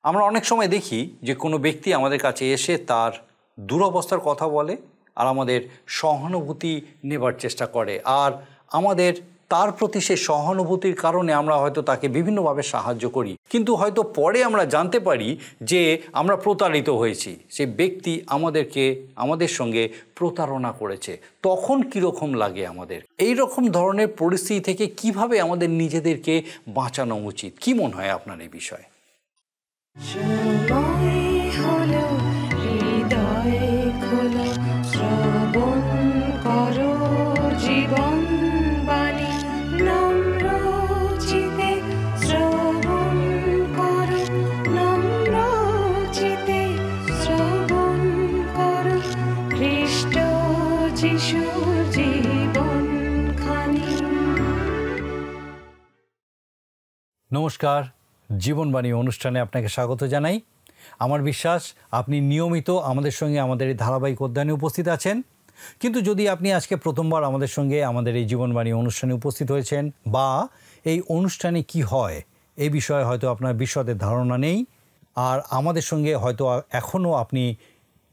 আমরা অনেক সময় দেখি যে কোনো ব্যক্তি আমাদের কাছে এসে তার দুরবস্থার কথা বলে আর আমাদের সহানুভূতি নেবার চেষ্টা করে, আর আমাদের তার প্রতি সে সহানুভূতির কারণে আমরা হয়তো তাকে বিভিন্নভাবে সাহায্য করি, কিন্তু হয়তো পরে আমরা জানতে পারি যে আমরা প্রতারিত হয়েছি, সেই ব্যক্তি আমাদের সঙ্গে প্রতারণা করেছে। তখন কীরকম লাগে আমাদের? এই রকম ধরনের পরিস্থিতি থেকে কিভাবে আমাদের নিজেদেরকে বাঁচানো উচিত? কি মনে হয় আপনার এই বিষয়ে? নমস্কার, জীবনবাণী অনুষ্ঠানে আপনাকে স্বাগত জানাই। আমার বিশ্বাস আপনি নিয়মিত আমাদের সঙ্গে আমাদের এই ধারাবাহিক অধ্যয়নে উপস্থিত আছেন, কিন্তু যদি আপনি আজকে প্রথমবার আমাদের সঙ্গে আমাদের এই জীবনবাণী অনুষ্ঠানে উপস্থিত হয়েছেন বা এই অনুষ্ঠানে কি হয় এই বিষয়ে হয়তো আপনার বিশদে ধারণা নেই, আর আমাদের সঙ্গে হয়তো এখনও আপনি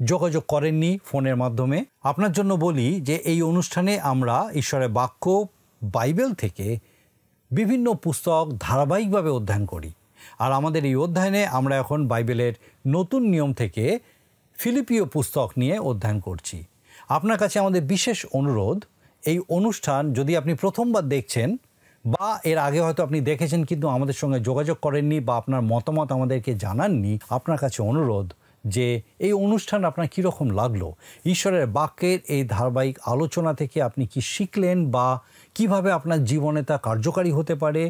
যোগাযোগ করেননি ফোনের মাধ্যমে, আপনার জন্য বলি যে এই অনুষ্ঠানে আমরা ঈশ্বরের বাক্য বাইবেল থেকে বিভিন্ন পুস্তক ধারাবাহিকভাবে অধ্যয়ন করি। আর আমাদের এই অধ্যয়নে আমরা এখন বাইবেলের নতুন নিয়ম থেকে ফিলিপিও পুস্তক নিয়ে অধ্যয়ন করছি। আপনার কাছে আমাদের বিশেষ অনুরোধ, এই অনুষ্ঠান যদি আপনি প্রথমবার দেখছেন বা এর আগে হয়তো আপনি দেখেছেন কিন্তু আমাদের সঙ্গে যোগাযোগ করেননি বা আপনার মতামত আমাদেরকে জানাননি, আপনার কাছে অনুরোধ যে এই অনুষ্ঠান আপনার কীরকম লাগলো, ঈশ্বরের বাক্যের এই ধারাবাহিক আলোচনা থেকে আপনি কি শিখলেন বা কিভাবে আপনার জীবনে তা কার্যকারী হতে পারে,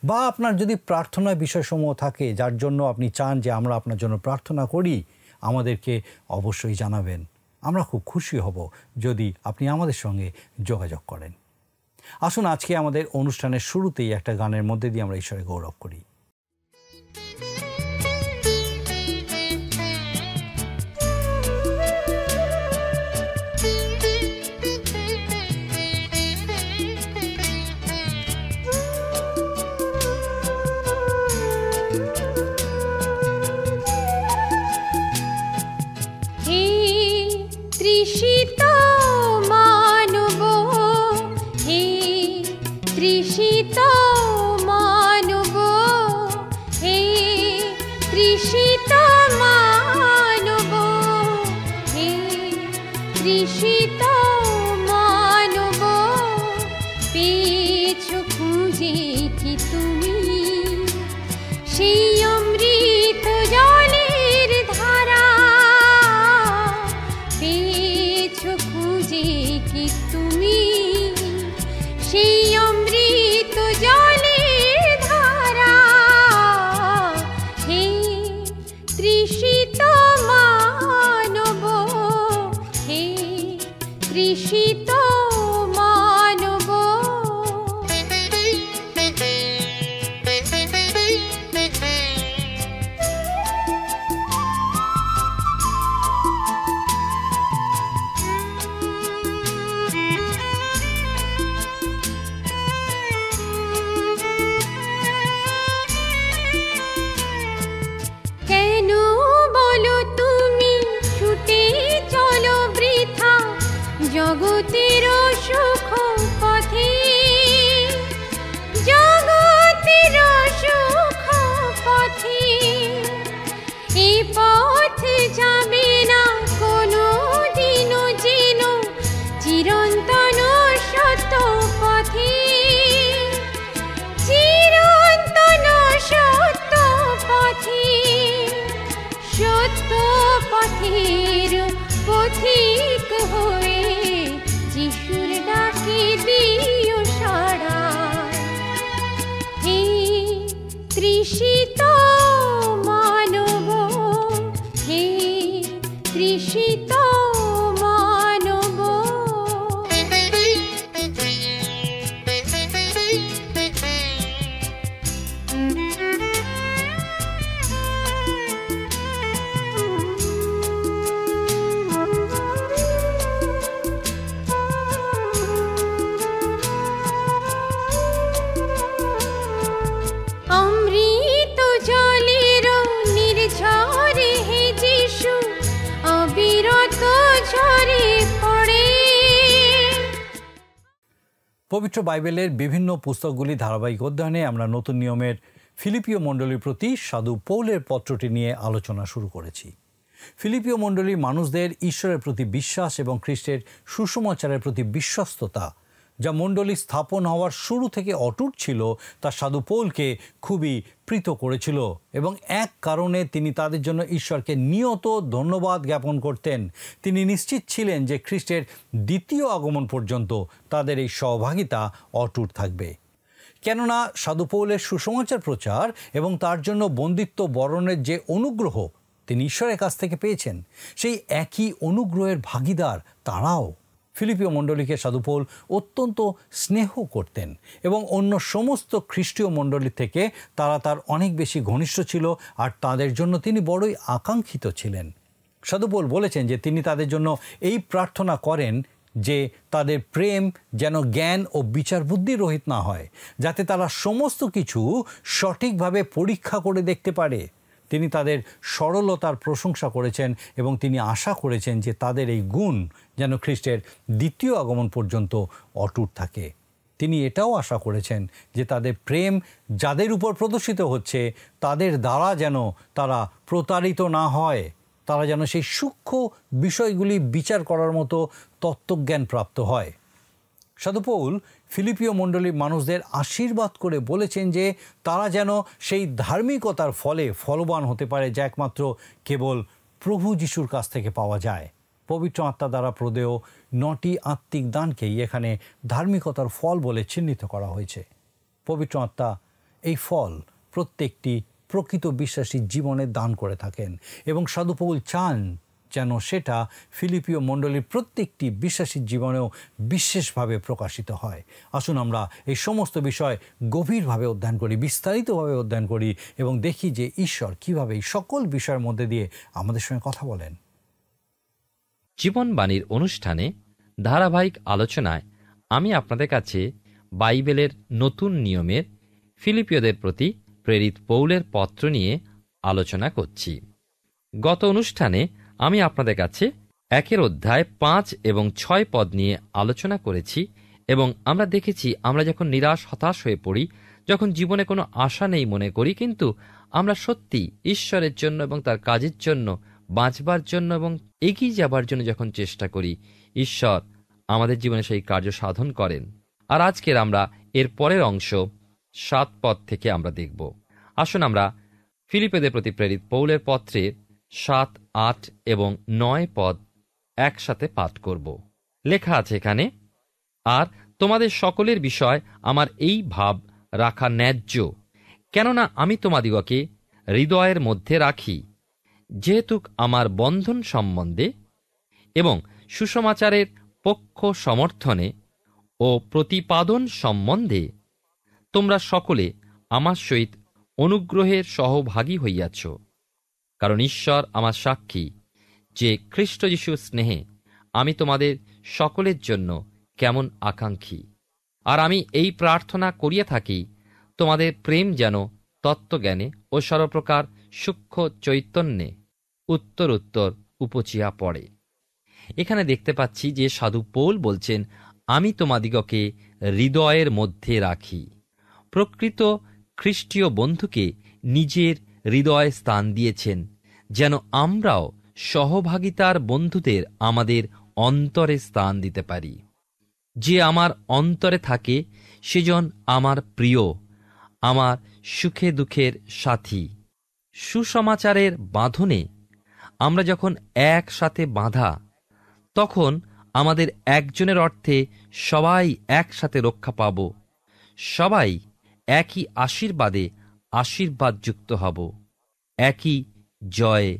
বা আপনার যদি প্রার্থনার বিষয়সমূহ থাকে যার জন্য আপনি চান যে আমরা আপনার জন্য প্রার্থনা করি, আমাদেরকে অবশ্যই জানাবেন। আমরা খুব খুশি হব যদি আপনি আমাদের সঙ্গে যোগাযোগ করেন। আসুন আজকে আমাদের অনুষ্ঠানের শুরুতেই একটা গানের মধ্যে দিয়ে আমরা ঈশ্বরের গৌরব করি। অমৃত পবিত্র বাইবেলের বিভিন্ন পুস্তকগুলি ধারাবাহিক অধ্যয়নে আমরা নতুন নিয়মের ফিলিপীয় মণ্ডলীর প্রতি সাধু পৌলের পত্রটি নিয়ে আলোচনা শুরু করেছি। ফিলিপীয় মণ্ডলীর মানুষদের ঈশ্বরের প্রতি বিশ্বাস এবং খ্রিস্টের সুসমাচারের প্রতি বিশ্বস্ততা, যা মণ্ডলী স্থাপন হওয়ার শুরু থেকে অটুট ছিল, তা সাধু পৌলকে খুবই প্রীত করেছিল এবং এক কারণে তিনি তাদের জন্য ঈশ্বরকে নিয়ত ধন্যবাদ জ্ঞাপন করতেন। তিনি নিশ্চিত ছিলেন যে খ্রিস্টের দ্বিতীয় আগমন পর্যন্ত তাদের এই সহভাগিতা অটুট থাকবে। কেননা সাধু পৌলের সুসমাচার প্রচার এবং তার জন্য বন্দিত্ব বরণের যে অনুগ্রহ তিনি ঈশ্বরের কাছ থেকে পেয়েছেন, সেই একই অনুগ্রহের ভাগিদার তারাও। ফিলিপীয় মণ্ডলীকে সাধু পৌল অত্যন্ত স্নেহ করতেন এবং অন্য সমস্ত খ্রিস্টীয় মণ্ডলী থেকে তারা তার অনেক বেশি ঘনিষ্ঠ ছিল, আর তাদের জন্য তিনি বড়ই আকাঙ্ক্ষিত ছিলেন। সাধু পৌল বলেছেন যে তিনি তাদের জন্য এই প্রার্থনা করেন যে তাদের প্রেম যেন জ্ঞান ও বিচার বুদ্ধি রহিত না হয়, যাতে তারা সমস্ত কিছু সঠিকভাবে পরীক্ষা করে দেখতে পারে। তিনি তাদের সরলতার প্রশংসা করেছেন এবং তিনি আশা করেছেন যে তাদের এই গুণ যেন খ্রিস্টের দ্বিতীয় আগমন পর্যন্ত অটুট থাকে। তিনি এটাও আশা করেছেন যে তাদের প্রেম যাদের উপর প্রদর্শিত হচ্ছে তাদের দ্বারা যেন তারা প্রতারিত না হয়, তারা যেন সেই সূক্ষ্ম বিষয়গুলি বিচার করার মতো তত্ত্বজ্ঞান প্রাপ্ত হয়। সাধু পৌল ফিলিপীয় মণ্ডলীর মানুষদের আশীর্বাদ করে বলেছেন যে তারা যেন সেই ধার্মিকতার ফলে ফলবান হতে পারে যা একমাত্র কেবল প্রভু যিশুর কাছ থেকে পাওয়া যায়। পবিত্র আত্মা দ্বারা প্রদেয় 9টি আত্মিক দানকেই এখানে ধার্মিকতার ফল বলে চিহ্নিত করা হয়েছে। পবিত্র আত্মা এই ফল প্রত্যেকটি প্রকৃত বিশ্বাসীর জীবনে দান করে থাকেন এবং সাধু পৌল চান যেন সেটা ফিলিপীয় মণ্ডলীর প্রত্যেকটি বিশ্বাসীর জীবনেও বিশেষভাবে প্রকাশিত হয়। আসুন আমরা এই সমস্ত বিষয় গভীরভাবে অধ্যয়ন করি, বিস্তারিতভাবে অধ্যয়ন করি এবং দেখি যে ঈশ্বর কীভাবে এই সকল বিষয়ের মধ্যে দিয়ে আমাদের সঙ্গে কথা বলেন। জীবনবাণীর অনুষ্ঠানে ধারাবাহিক আলোচনায় আমি আপনাদের কাছে বাইবেলের নতুন নিয়মের ফিলিপীয়দের প্রতি প্রেরিত পৌলের পত্র নিয়ে আলোচনা করছি। গত অনুষ্ঠানে আমি আপনাদের কাছে 1 অধ্যায় 5 এবং 6 পদ নিয়ে আলোচনা করেছি এবং আমরা দেখেছি আমরা যখন নিরাশ হতাশ হয়ে পড়ি, যখন জীবনে কোনো আশা নেই মনে করি, কিন্তু আমরা সত্যি ঈশ্বরের জন্য এবং তার কাজের জন্য বাঁচবার জন্য এবং এগিয়ে যাবার জন্য যখন চেষ্টা করি, ঈশ্বর আমাদের জীবনে সেই কার্য সাধন করেন। আর আজকের আমরা এর পরের অংশ 7 পদ থেকে আমরা দেখব। আসুন আমরা ফিলিপীয়দের প্রতি প্রেরিত পৌলের পত্রের 7, 8 এবং 9 পদ একসাথে পাঠ করব। লেখা আছে এখানে, আর তোমাদের সকলের বিষয় আমার এই ভাব রাখা ন্যায্য, কেননা আমি তোমাদিগকে হৃদয়ের মধ্যে রাখি, যেহেতু আমার বন্ধন সম্বন্ধে এবং সুসমাচারের পক্ষ সমর্থনে ও প্রতিপাদন সম্বন্ধে তোমরা সকলে আমার সহিত অনুগ্রহের সহভাগী হইয়াছ। কারণ ঈশ্বর আমার সাক্ষী যে খ্রিস্ট যিশুর স্নেহে আমি তোমাদের সকলের জন্য কেমন আকাঙ্ক্ষী। আর আমি এই প্রার্থনা করিয়া থাকি, তোমাদের প্রেম যেন তত্ত্বজ্ঞানে ও সর্বপ্রকার সূক্ষ্ম চৈতন্যে উত্তর উপচিয়া পড়ে। এখানে দেখতে পাচ্ছি যে সাধু পৌল বলছেন, আমি তোমাদিগকে হৃদয়ের মধ্যে রাখি। প্রকৃত খ্রিস্টীয় বন্ধুকে নিজের হৃদয়ে স্থান দিয়েছেন, যেন আমরাও সহভাগিতার বন্ধুদের আমাদের অন্তরে স্থান দিতে পারি। যে আমার অন্তরে থাকে সেজন আমার প্রিয়, আমার সুখে দুঃখের সাথী। সুসমাচারের বাঁধনে আমরা যখন একসাথে বাঁধা, তখন আমাদের একজনের অর্থে সবাই একসাথে রক্ষা পাব, সবাই একই আশীর্বাদে আশীর্বাদযুক্ত হব, একই জয়ে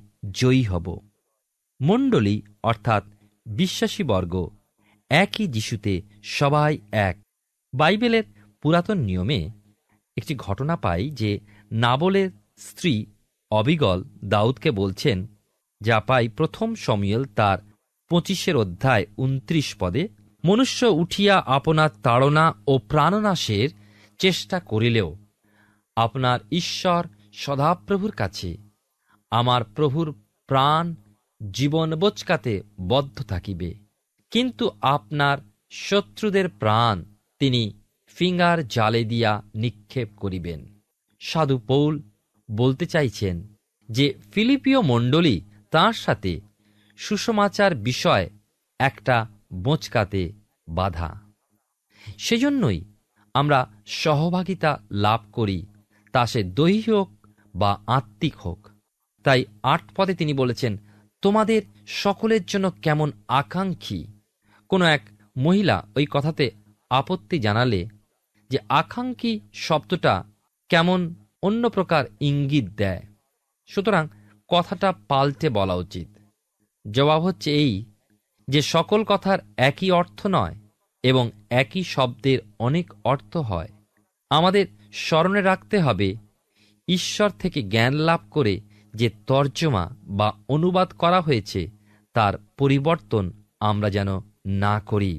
জয়ী হব। মণ্ডলী অর্থাৎ বিশ্বাসীবর্গ একই যিশুতে সবাই এক। বাইবেলের পুরাতন নিয়মে একটি ঘটনা পাই যে নাবলের স্ত্রী অবিগল দাউদকে বলছেন, যা পাই 1 শমূয়েল তার 25 অধ্যায় 29 পদে, মনুষ্য উঠিয়া আপনার তাড়না ও প্রাণনাশের চেষ্টা করিলেও আপনার ঈশ্বর সদাপ্রভুর কাছে আমার প্রভুর প্রাণ জীবন বোচকাতে বদ্ধ থাকিবে, কিন্তু আপনার শত্রুদের প্রাণ তিনি ফিঙ্গার জালে দিয়া নিক্ষেপ করিবেন। সাধু পৌল বলতে চাইছেন যে ফিলিপীয় মণ্ডলী তাঁর সাথে সুসমাচার বিষয় একটা বোঁচকাতে বাধা। সেজন্যই আমরা সহভাগিতা লাভ করি, তা সে দৈহিক হোক বা আত্মিক হোক। তাই 8 পদে তিনি বলেছেন, তোমাদের সকলের জন্য কেমন আকাঙ্ক্ষী। কোনো এক মহিলা ওই কথাতে আপত্তি জানালে যে আকাঙ্ক্ষী শব্দটা কেমন অন্য প্রকার ইঙ্গিত দেয়, সুতরাং কথাটা পাল্টে বলা উচিত। জবাব হচ্ছে এই যে সকল কথার একই অর্থ নয় এবং একই শব্দের অনেক অর্থ হয়। আমাদের স্মরণে রাখতে হবে, ঈশ্বর থেকে জ্ঞান লাভ করে যে তর্জমা বা অনুবাদ করা হয়েছে তার পরিবর্তন আমরা যেন না করি।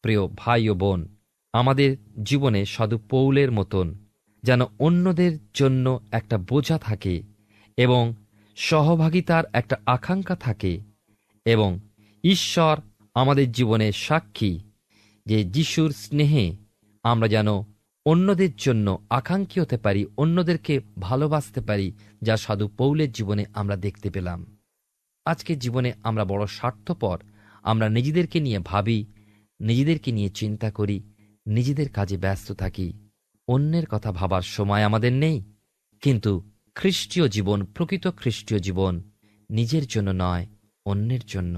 প্রিয় ভাই ও বোন, আমাদের জীবনে সাধু পৌলের মতন যেন অন্যদের জন্য একটা বোঝা থাকে এবং সহভাগিতার একটা আকাঙ্ক্ষা থাকে, এবং ঈশ্বর আমাদের জীবনে সাক্ষী যে যিশুর স্নেহে আমরা যেন অন্যদের জন্য আকাঙ্ক্ষী হতে পারি, অন্যদেরকে ভালোবাসতে পারি, যা সাধু পৌলের জীবনে আমরা দেখতে পেলাম। আজকের জীবনে আমরা বড় স্বার্থপর, আমরা নিজেদেরকে নিয়ে ভাবি, নিজেদেরকে নিয়ে চিন্তা করি, নিজেদের কাজে ব্যস্ত থাকি, অন্যের কথা ভাবার সময় আমাদের নেই। কিন্তু খ্রিস্টীয় জীবন, প্রকৃত খ্রিস্টীয় জীবন নিজের জন্য নয়, অন্যের জন্য।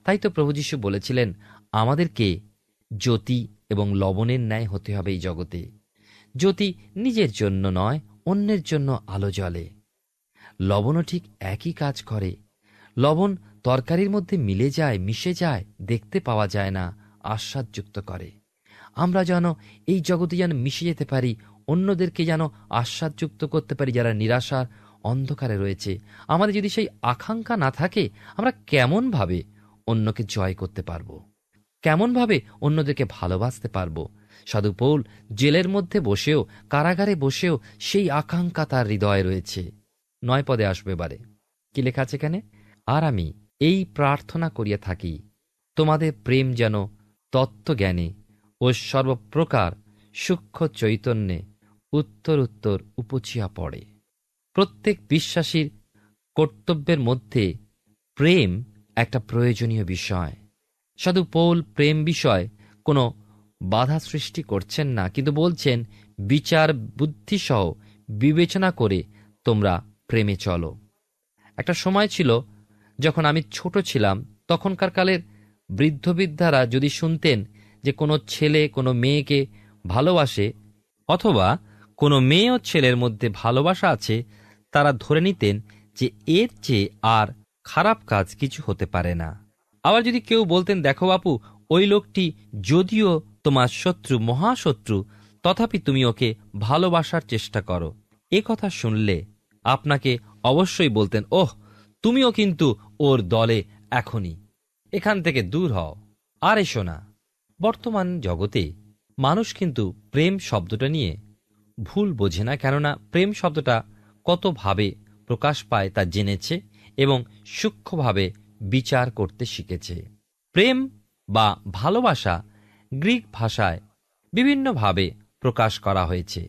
তাই তো প্রভু যীশু বলেছিলেন, আমাদেরকে জ্যোতি এবং লবণের ন্যায় হতে হবে এই জগতে। জ্যোতি নিজের জন্য নয়, অন্যের জন্য আলো জ্বলে। লবণও ঠিক একই কাজ করে। লবণ তরকারির মধ্যে মিলে যায়, মিশে যায়, দেখতে পাওয়া যায় না, আস্বাদযুক্ত করে। আমরা যেন এই জগতে যেন মিশে যেতে পারি, অন্যদেরকে যেন আস্বাদযুক্ত করতে পারি যারা নিরাশার অন্ধকারে রয়েছে। আমাদের যদি সেই আকাঙ্ক্ষা না থাকে, আমরা কেমনভাবে অন্যকে জয় করতে পারবো? কেমনভাবে অন্যদেরকে ভালোবাসতে পারবো? সাধু পৌল জেলের মধ্যে বসেও, কারাগারে বসেও সেই আকাঙ্ক্ষা তার হৃদয়ে রয়েছে। 9 পদে আসবে এবারে কি লেখা আছে এখানে? আর আমি এই প্রার্থনা করিয়া থাকি, তোমাদের প্রেম যেন তত্ত্বজ্ঞানে ও সর্বপ্রকার সূক্ষ্ম চৈতন্যে উত্তর উত্তর উপচিয়া পড়ে। প্রত্যেক বিশ্বাসীর কর্তব্যের মধ্যে প্রেম একটা প্রয়োজনীয় বিষয়। সাধু পৌল প্রেম বিষয় কোনো বাধা সৃষ্টি করছেন না, কিন্তু বলছেন বিচার বুদ্ধিসহ বিবেচনা করে তোমরা প্রেমে চলো। একটা সময় ছিল যখন আমি ছোট ছিলাম, তখনকার কালের বৃদ্ধবিদ্যারা যদি শুনতেন যে কোনো ছেলে কোনো মেয়েকে ভালোবাসে, অথবা কোনো মেয়ে ও ছেলের মধ্যে ভালোবাসা আছে, তারা ধরে নিতেন যে এর চেয়ে আর খারাপ কাজ কিছু হতে পারে না। আবার যদি কেউ বলতেন, দেখো বাপু, ওই লোকটি যদিও তোমার শত্রু, মহাশত্রু, তথাপি তুমি ওকে ভালোবাসার চেষ্টা করো, এ কথা শুনলে আপনাকে অবশ্যই বলতেন, ওহ, তুমিও কিন্তু ওর দলে এখনই, এখান থেকে দূর হও, আর এসো না। বর্তমান জগতে মানুষ কিন্তু প্রেম শব্দটা নিয়ে ভুল বোঝে না, কেননা প্রেম শব্দটা কতভাবে প্রকাশ পায় তা জেনেছে এবং সূক্ষ্মভাবে বিচার করতে শিখেছে। প্রেম বা ভালোবাসা গ্রিক ভাষায় বিভিন্নভাবে প্রকাশ করা হয়েছে।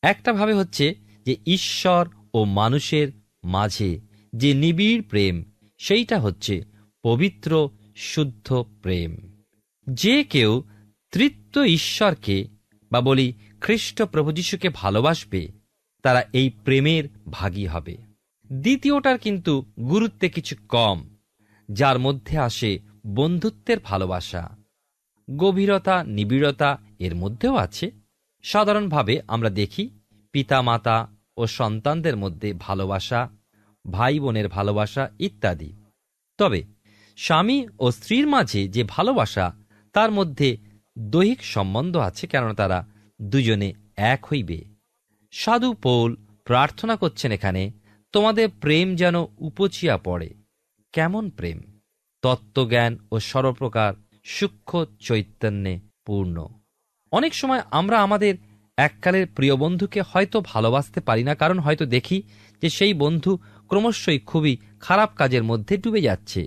একটা ভাবে হচ্ছে যে ঈশ্বর ও মানুষের মাঝে যে নিবিড় প্রেম, সেইটা হচ্ছে পবিত্র শুদ্ধ প্রেম। যে কেউ তৃতীয় ঈশ্বরকে বা বলি খ্রিস্ট প্রভু যীশুকে ভালোবাসবে, তারা এই প্রেমের ভাগী হবে। দ্বিতীয়টার কিন্তু গুরুত্বে কিছু কম, যার মধ্যে আসে বন্ধুত্বের ভালোবাসা, গভীরতা, নিবিড়তা এর মধ্যেও আছে। সাধারণভাবে আমরা দেখি পিতা মাতা ও সন্তানদের মধ্যে ভালোবাসা, ভাই বোনের ভালোবাসা ইত্যাদি। তবে স্বামী ও স্ত্রীর মাঝে যে ভালোবাসা, তার মধ্যে দৈহিক সম্বন্ধ আছে, কেননা তারা দুজনে এক হইবে। সাধু পৌল প্রার্থনা করছেন এখানে, তোমাদের প্রেম যেন উপচিয়া পড়ে। কেমন প্রেম? তত্ত্বজ্ঞান ও সর্বপ্রকার সূক্ষ্ম চৈতন্যে পূর্ণ। অনেক সময় আমরা আমাদের এককালের প্রিয় বন্ধুকে হয়তো ভালোবাসতে পারি না, কারণ হয়তো দেখি যে সেই বন্ধু ক্রমশই খুবই খারাপ কাজের মধ্যে ডুবে যাচ্ছে।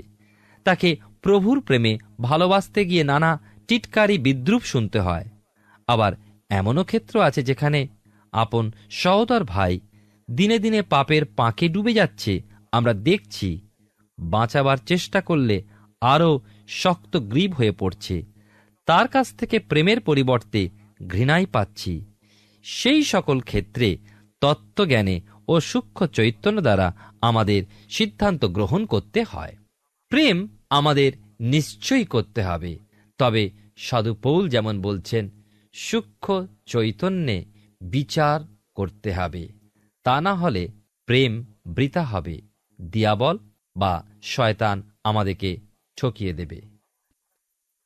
তাকে প্রভুর প্রেমে ভালোবাসতে গিয়ে নানা টিটকারি বিদ্রূপ শুনতে হয়। আবার এমনও ক্ষেত্র আছে যেখানে আপন সহোদর ভাই দিনে দিনে পাপের পাঁকে ডুবে যাচ্ছে, আমরা দেখছি, বাঁচাবার চেষ্টা করলে আরও শক্ত গ্রীব হয়ে পড়ছে। তার কাছ থেকে প্রেমের পরিবর্তে ঘৃণাই পাচ্ছি। সেই সকল ক্ষেত্রে তত্ত্বজ্ঞানে ও সূক্ষ্ম চৈতন্য দ্বারা আমাদের সিদ্ধান্ত গ্রহণ করতে হয়। প্রেম আমাদের নিশ্চয়ই করতে হবে, তবে সাধু পৌল যেমন বলছেন, সূক্ষ্ম চৈতন্যে বিচার করতে হবে, তা না হলে প্রেম বৃথা হবে, দিয়াবল বা শয়তান আমাদেরকে ঠকিয়ে দেবে।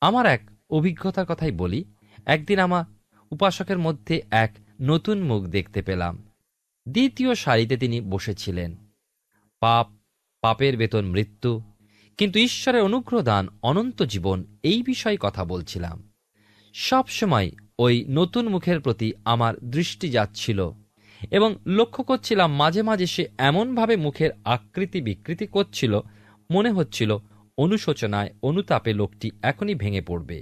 আমার এক অভিজ্ঞতার কথাই বলি। একদিন আমার উপাসকের মধ্যে এক নতুন মুখ দেখতে পেলাম। দ্বিতীয় সারিতে তিনি বসেছিলেন। পাপের বেতন মৃত্যু, কিন্তু ঈশ্বরের অনুগ্রহ দান অনন্ত জীবন, এই বিষয়ে কথা বলছিলাম। সব সময় ওই নতুন মুখের প্রতি আমার দৃষ্টি যাচ্ছিল এবং লক্ষ্য করছিলাম মাঝে মাঝে সে এমনভাবে মুখের আকৃতি বিকৃতি করছিল, মনে হচ্ছিল অনুশোচনায় অনুতাপে লোকটি এখনই ভেঙে পড়বে।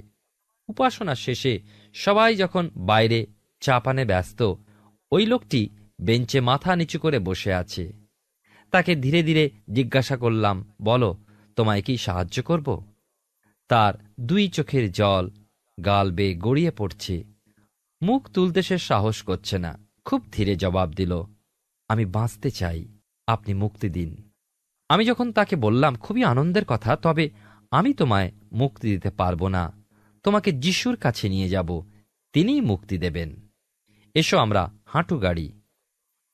উপাসনা শেষে সবাই যখন বাইরে চা পানে ব্যস্ত, ওই লোকটি বেঞ্চে মাথা নিচু করে বসে আছে। তাকে ধীরে ধীরে জিজ্ঞাসা করলাম, বলো, তোমায় কি সাহায্য করব? তার দুই চোখের জল গাল বেয়ে গড়িয়ে পড়ছে, মুখ তুলতে সে সাহস করছে না। খুব ধীরে জবাব দিল, আমি বাঁচতে চাই, আপনি মুক্তি দিন। আমি যখন তাকে বললাম, খুবই আনন্দের কথা, তবে আমি তোমায় মুক্তি দিতে পারবো না, তোমাকে যিশুর কাছে নিয়ে যাব, তিনিই মুক্তি দেবেন, এসো আমরা হাঁটু গাড়ি।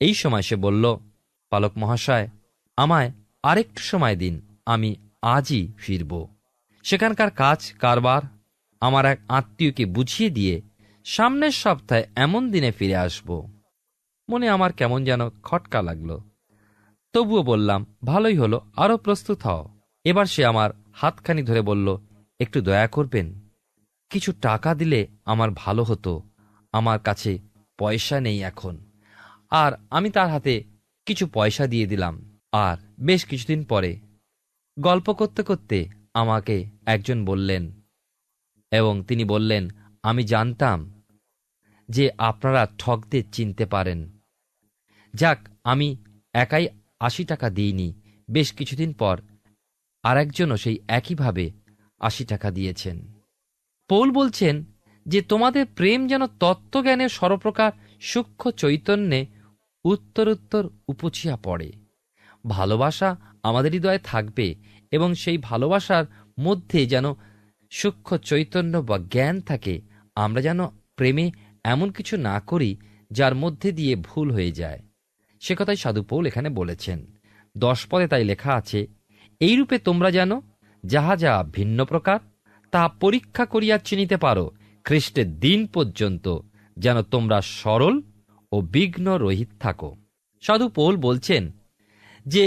এই সময় সে বলল, পালক মহাশয়, আমায় আরেকটু সময় দিন, আমি আজই ফিরব। সেখানকার কাজ কারবার আমার এক আত্মীয়কে বুঝিয়ে দিয়ে সামনের সপ্তাহে এমন দিনে ফিরে আসব। মনে আমার কেমন যেন খটকা লাগলো। তবুও বললাম, ভালোই হলো, আরও প্রস্তুত হও। এবার সে আমার হাতখানি ধরে বলল, একটু দয়া করবেন, কিছু টাকা দিলে আমার ভালো হতো, আমার কাছে পয়সা নেই এখন। আর আমি তার হাতে কিছু পয়সা দিয়ে দিলাম। আর বেশ কিছুদিন পরে গল্প করতে করতে আমাকে একজন বললেন, এবং তিনি বললেন, আমি জানতাম যে আপনারা ঠকদের চিনতে পারেন। যাক, আমি একাই 80 টাকা দিইনি, বেশ কিছুদিন পর আরেকজনও সেই একইভাবে 80 টাকা দিয়েছেন। পৌল বলছেন যে তোমাদের প্রেম যেন তত্ত্বজ্ঞানের সর্বপ্রকার সূক্ষ্ম চৈতন্যে উত্তরোত্তর উপচিয়া পড়ে। ভালোবাসা আমাদের হৃদয়ে থাকবে এবং সেই ভালোবাসার মধ্যে যেন সূক্ষ্ম চৈতন্য বা জ্ঞান থাকে। আমরা যেন প্রেমে এমন কিছু না করি যার মধ্যে দিয়ে ভুল হয়ে যায়। সে কথাই সাধু পৌল এখানে বলেছেন। 10 পদে তাই লেখা আছে, এইরূপে তোমরা যেন যাহা যাহা ভিন্ন প্রকার তাহা পরীক্ষা করিয়া চিনিতে পারো, খ্রিস্টের দিন পর্যন্ত যেন তোমরা সরল ও বিঘ্ন রহিত থাকো। সাধু পৌল বলছেন যে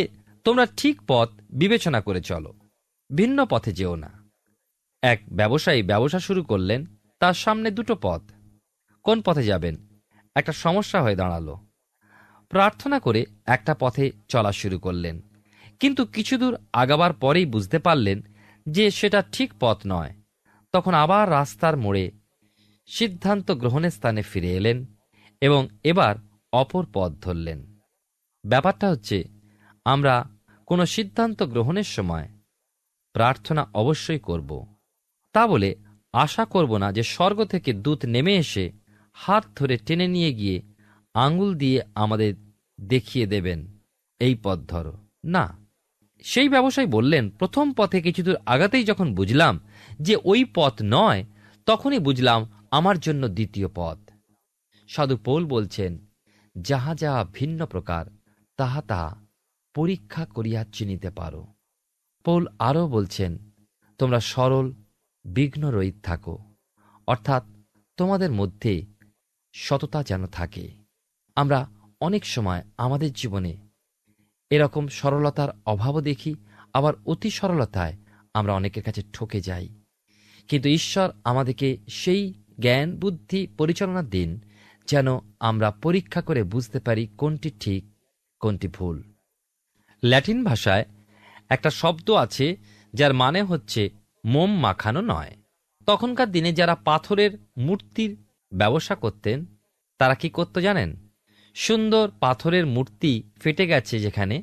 তোমরা ঠিক পথ বিবেচনা করে চলো, ভিন্ন পথে যেও না। এক ব্যবসায়ী ব্যবসা শুরু করলেন, তার সামনে দুটো পথ, কোন পথে যাবেন? একটা সমস্যা হয়ে দাঁড়ালো। প্রার্থনা করে একটা পথে চলা শুরু করলেন, কিন্তু কিছু দূর আগাবার পরেই বুঝতে পারলেন যে সেটা ঠিক পথ নয়। তখন আবার রাস্তার মোড়ে সিদ্ধান্ত গ্রহণের স্থানে ফিরে এলেন এবং এবার অপর পথ ধরলেন। ব্যাপারটা হচ্ছে, আমরা কোনো সিদ্ধান্ত গ্রহণের সময় প্রার্থনা অবশ্যই করব। তা বলে আশা করব না যে স্বর্গ থেকে দূত নেমে এসে হাত ধরে টেনে নিয়ে গিয়ে আঙুল দিয়ে আমাদের দেখিয়ে দেবেন, এই পথ ধরো। না, সেই ব্যবসায়ী বললেন, প্রথম পথে কিছু দূর আগাতেই যখন বুঝলাম যে ওই পথ নয়, তখনই বুঝলাম আমার জন্য দ্বিতীয় পথ। সাধু পৌল বলছেন, যাহা যাহা ভিন্ন প্রকার তাহা তাহা পরীক্ষা করিয়া চিনিতে পারো। পৌল আরও বলছেন, তোমরা সরল বিঘ্ন রহিত থাকো, অর্থাৎ তোমাদের মধ্যে সততা যেন থাকে। আমরা অনেক সময় আমাদের জীবনে এরকম সরলতার অভাবও দেখি, আবার অতি সরলতায় আমরা অনেকের কাছে ঠকে যাই। কিন্তু ঈশ্বর আমাদেরকে সেই জ্ঞান বুদ্ধি পরিচালনা দিন যেন আমরা পরীক্ষা করে বুঝতে পারি কোনটি ঠিক কোনটি ভুল। ল্যাটিন ভাষায় একটা শব্দ আছে যার মানে হচ্ছে মোম মাখানো নয়। তখনকার দিনে যারা পাথরের মূর্তির ব্যবসা করতেন তারা কি করতো জানেন? সুন্দর পাথরের মূর্তি ফেটে গেছে যেখানে,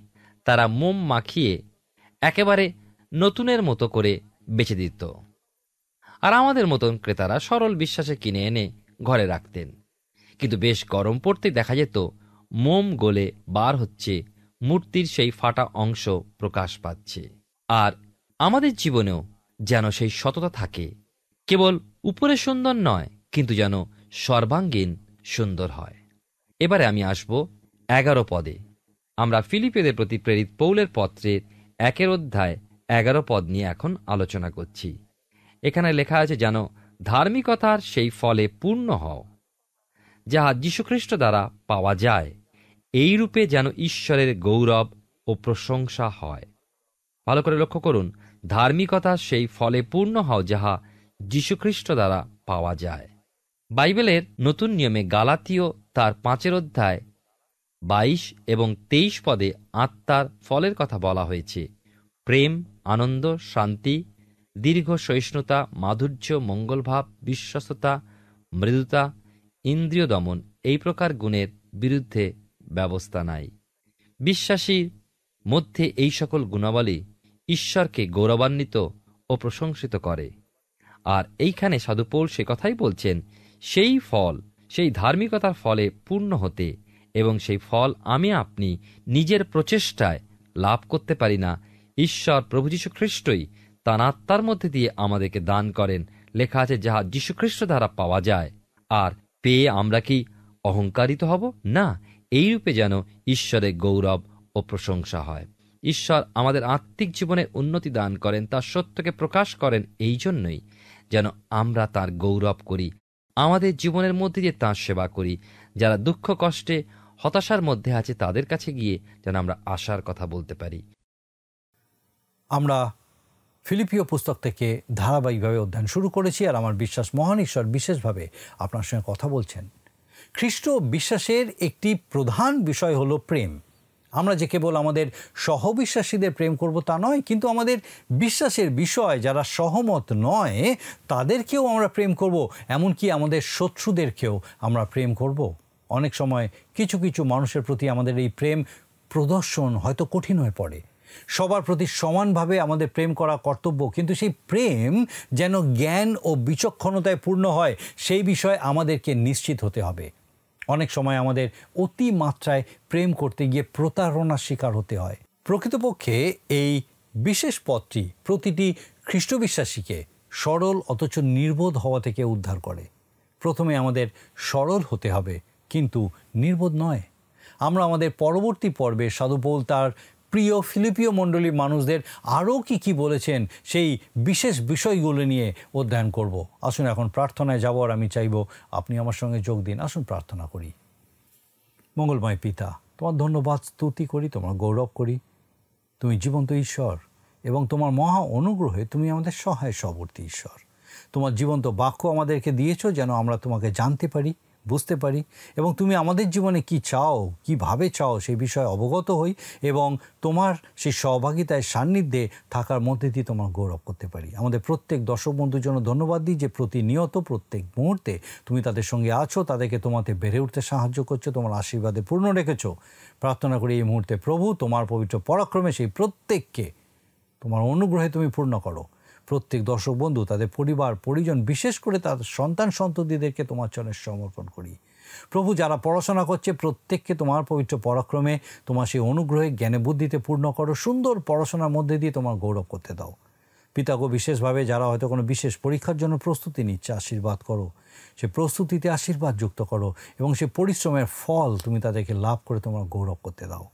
তারা মোম মাখিয়ে একেবারে নতুনের মতো করে বেচে দিত। আর আমাদের মতন ক্রেতারা সরল বিশ্বাসে কিনে এনে ঘরে রাখতেন। কিন্তু বেশ গরম পড়তেই দেখা যেত মোম গলে বার হচ্ছে, মূর্তির সেই ফাটা অংশ প্রকাশ পাচ্ছে। আর আমাদের জীবনেও যেন সেই সততা থাকে, কেবল উপরে সুন্দর নয়, কিন্তু যেন সর্বাঙ্গীন সুন্দর হয়। এবারে আমি আসব 11 পদে। আমরা ফিলিপিওদের প্রতি প্রেরিত পৌলের পত্রের 1 অধ্যায় 11 পদ নিয়ে এখন আলোচনা করছি। এখানে লেখা আছে, যেন ধার্মিকতার সেই ফলে পূর্ণ হও, যাহা যীশুখ্রিস্ট দ্বারা পাওয়া যায়, এই রূপে যেন ঈশ্বরের গৌরব ও প্রশংসা হয়। ভালো করে লক্ষ্য করুন, ধার্মিকতার সেই ফলে পূর্ণ হও, যাহা যীশুখ্রিস্ট দ্বারা পাওয়া যায়। বাইবেলের নতুন নিয়মে গালাতীয় তার 5 অধ্যায় 22 এবং 23 পদে আত্মার ফলের কথা বলা হয়েছে। প্রেম, আনন্দ, শান্তি, দীর্ঘ সহিষ্ণুতা, মাধুর্য, মঙ্গলভাব, বিশ্বস্ততা, মৃদুতা, ইন্দ্রিয় দমন, এই প্রকার গুণের বিরুদ্ধে ব্যবস্থা নাই। বিশ্বাসীর মধ্যে এই সকল গুণাবলী ঈশ্বরকে গৌরবান্বিত ও প্রশংসিত করে। আর এইখানে সাধু পৌল সে কথাই বলছেন, সেই ফল, সেই ধার্মিকতার ফলে পূর্ণ হতে, এবং সেই ফল আমি আপনি নিজের প্রচেষ্টায় লাভ করতে পারি না, ঈশ্বর প্রভু যীশু খ্রিস্টই তাঁর আত্মার মধ্যে দিয়ে আমাদেরকে দান করেন। লেখা আছে, যাহা যীশুখ্রিস্ট দ্বারা পাওয়া যায়। আর পেয়ে আমরা কি অহংকারিত হব? না, এইরূপে যেন ঈশ্বরের গৌরব ও প্রশংসা হয়। ঈশ্বর আমাদের আত্মিক জীবনে উন্নতি দান করেন, তার সত্যকে প্রকাশ করেন, এই জন্যই যেন আমরা তার গৌরব করি, আমাদের জীবনের মধ্যে দিয়ে তাঁর সেবা করি। যারা দুঃখ কষ্টে হতাশার মধ্যে আছে, তাদের কাছে গিয়ে যেন আমরা আশার কথা বলতে পারি। আমরা ফিলিপিও পুস্তক থেকে ধারাবাহিকভাবে অধ্যয়ন শুরু করেছি, আর আমার বিশ্বাস মহান ঈশ্বর বিশেষভাবে আপনার সঙ্গে কথা বলছেন। খ্রিস্ট বিশ্বাসের একটি প্রধান বিষয় হলো প্রেম। আমরা যে কেবল আমাদের সহবিশ্বাসীদের প্রেম করব তা নয়, কিন্তু আমাদের বিশ্বাসের বিষয় যারা সহমত নয় তাদেরকেও আমরা প্রেম করব, এমনকি আমাদের শত্রুদেরকেও আমরা প্রেম করব। অনেক সময় কিছু কিছু মানুষের প্রতি আমাদের এই প্রেম প্রদর্শন হয়তো কঠিন হয়ে পড়ে। সবার প্রতি সমানভাবে আমাদের প্রেম করা কর্তব্য, কিন্তু সেই প্রেম যেন জ্ঞান ও বিচক্ষণতায় পূর্ণ হয়, সেই বিষয়ে আমাদেরকে নিশ্চিত হতে হবে। অনেক সময় আমাদের অতি মাত্রায় প্রেম করতে গিয়ে প্রতারণার শিকার হতে হয়। প্রকৃতপক্ষে এই বিশেষ পথটি প্রতিটি খ্রিস্টবিশ্বাসীকে সরল অথচ নির্বোধ হওয়া থেকে উদ্ধার করে। প্রথমে আমাদের সরল হতে হবে, কিন্তু নির্বোধ নয়। আমরা আমাদের পরবর্তী পর্বে সাধু পৌল তার প্রিয় ফিলিপিও মণ্ডলীর মানুষদের আরও কি বলেছেন সেই বিশেষ বিষয়গুলো নিয়ে অধ্যয়ন করব। আসুন এখন প্রার্থনায় যাব, আর আমি চাইব আপনি আমার সঙ্গে যোগ দিন। আসুন প্রার্থনা করি। মঙ্গলময় পিতা, তোমার ধন্যবাদ স্তুতি করি, তোমার গৌরব করি। তুমি জীবন্ত ঈশ্বর এবং তোমার মহা অনুগ্রহে তুমি আমাদের সহায় সবর্তী ঈশ্বর। তোমার জীবন্ত বাক্য আমাদেরকে দিয়েছ যেন আমরা তোমাকে জানতে পারি, বুঝতে পারি, এবং তুমি আমাদের জীবনে কি চাও, কিভাবে চাও সেই বিষয়ে অবগত হই, এবং তোমার সেই সহভাগিতায় সান্নিধ্যে থাকার মধ্যে দিয়ে তোমার গৌরব করতে পারি। আমাদের প্রত্যেক দর্শক বন্ধুর জন্য ধন্যবাদ দিই যে প্রতিনিয়ত প্রত্যেক মুহূর্তে তুমি তাদের সঙ্গে আছো, তাদেরকে তোমাতে বেড়ে উঠতে সাহায্য করছো, তোমার আশীর্বাদে পূর্ণ রেখেছো। প্রার্থনা করি এই মুহূর্তে প্রভু তোমার পবিত্র পরাক্রমে সেই প্রত্যেককে তোমার অনুগ্রহে তুমি পূর্ণ করো। প্রত্যেক দর্শক বন্ধু, তাদের পরিবার পরিজন, বিশেষ করে তার সন্তান সন্ততিদেরকে তোমার চরণে সমর্পণ করি। প্রভু, যারা পড়াশোনা করছে প্রত্যেককে তোমার পবিত্র পরাক্রমে তোমার সেই অনুগ্রহে জ্ঞানে বুদ্ধিতে পূর্ণ করো। সুন্দর পড়াশোনার মধ্যে দিয়ে তোমার গৌরব করতে দাও। পিতাগো, বিশেষভাবে যারা হয়তো কোনো বিশেষ পরীক্ষার জন্য প্রস্তুতি নিচ্ছে, আশীর্বাদ করো। সে প্রস্তুতিতে আশীর্বাদ যুক্ত করো, এবং সে পরিশ্রমের ফল তুমি তাদেরকে লাভ করে তোমার গৌরব করতে দাও।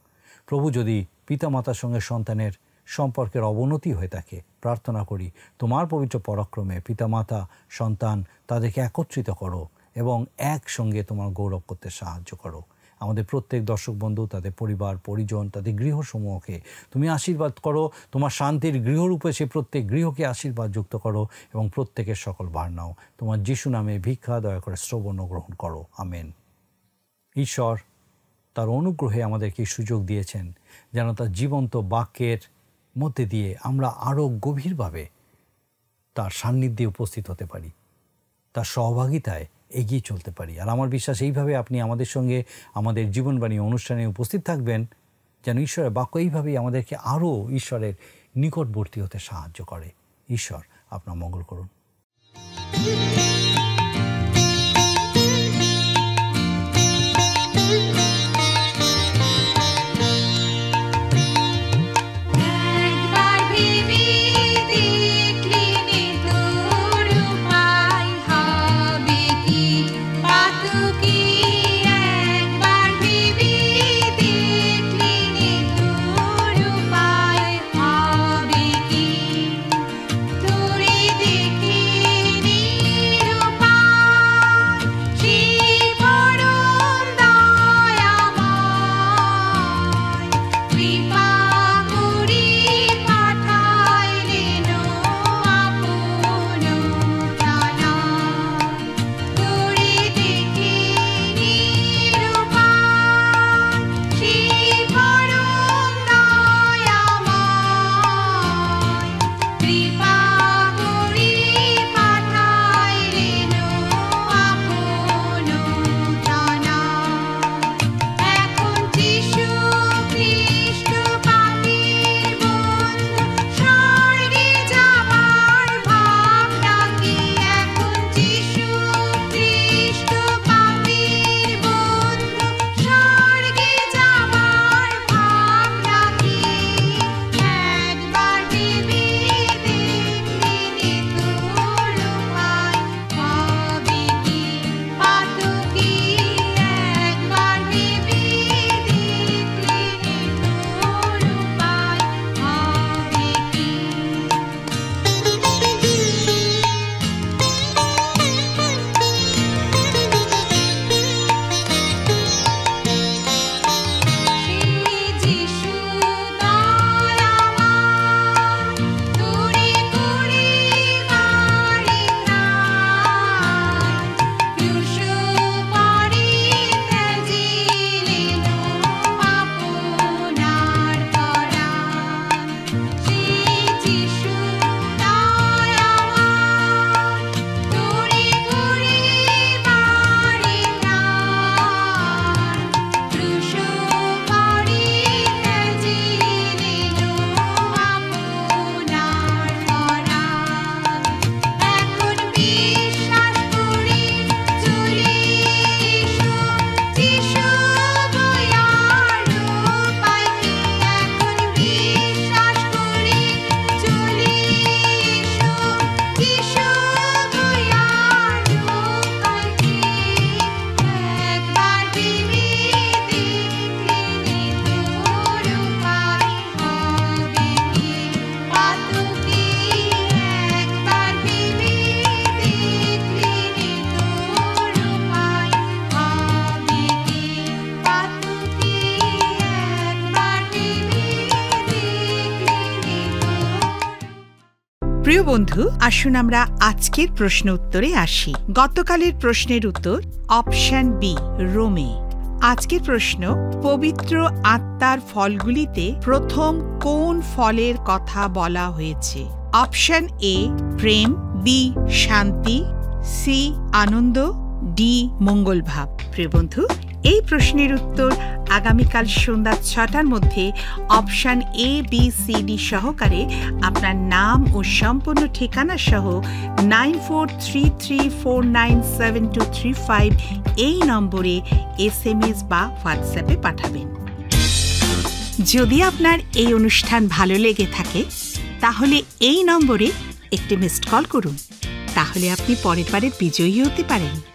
প্রভু, যদি পিতামাতার সঙ্গে সন্তানের সম্পর্কের অবনতি হয়ে থাকে, প্রার্থনা করি তোমার পবিত্র পরাক্রমে পিতামাতা সন্তান তাদেরকে একত্রিত করো এবং একসঙ্গে তোমার গৌরব করতে সাহায্য করো। আমাদের প্রত্যেক দর্শক বন্ধু, তাদের পরিবার পরিজন, তাদের গৃহসমূহকে তুমি আশীর্বাদ করো। তোমার শান্তির গৃহরূপে সে প্রত্যেক গৃহকে আশীর্বাদ যুক্ত করো, এবং প্রত্যেকের সকল ভার নাও। তোমার যিশু নামে ভিক্ষা দয়া করে শ্রবণ গ্রহণ করো। আমেন। ঈশ্বর তার অনুগ্রহে আমাদেরকে সুযোগ দিয়েছেন যেন তার জীবন্ত বাক্যের মধ্যে দিয়ে আমরা আরও গভীরভাবে তার সান্নিধ্যে উপস্থিত হতে পারি, তার সহভাগিতায় এগিয়ে চলতে পারি। আর আমার বিশ্বাস এইভাবে আপনি আমাদের সঙ্গে আমাদের জীবনবাণী অনুষ্ঠানে উপস্থিত থাকবেন, যেন ঈশ্বরের বাক্য এইভাবেই আমাদেরকে আরও ঈশ্বরের নিকটবর্তী হতে সাহায্য করে। ঈশ্বর আপনার মঙ্গল করুন। প্রিয় বন্ধু, আসুন আমরা আজকের প্রশ্ন উত্তরে আসি। গতকালের প্রশ্নের উত্তর অপশন বি, রোমে। আজকের প্রশ্ন, পবিত্র আত্মার ফলগুলিতে প্রথম কোন ফলের কথা বলা হয়েছে? অপশন এ প্রেম, বি শান্তি, সি আনন্দ, ডি মঙ্গলভাব। প্রিয় বন্ধু, এই প্রশ্নের উত্তর আগামীকাল সন্ধ্যা 6টার মধ্যে option A, B, C, D সহকারে আপনার নাম ও সম্পূর্ণ ঠিকানা সহ 9433497235 এই নম্বরে SMS বা হোয়াটসঅ্যাপে পাঠাবেন। যদি আপনার এই অনুষ্ঠান ভালো লেগে থাকে তাহলে এই নম্বরে একটি মিসড কল করুন, তাহলে আপনি পরের বারে বিজয়ী হতে পারেন।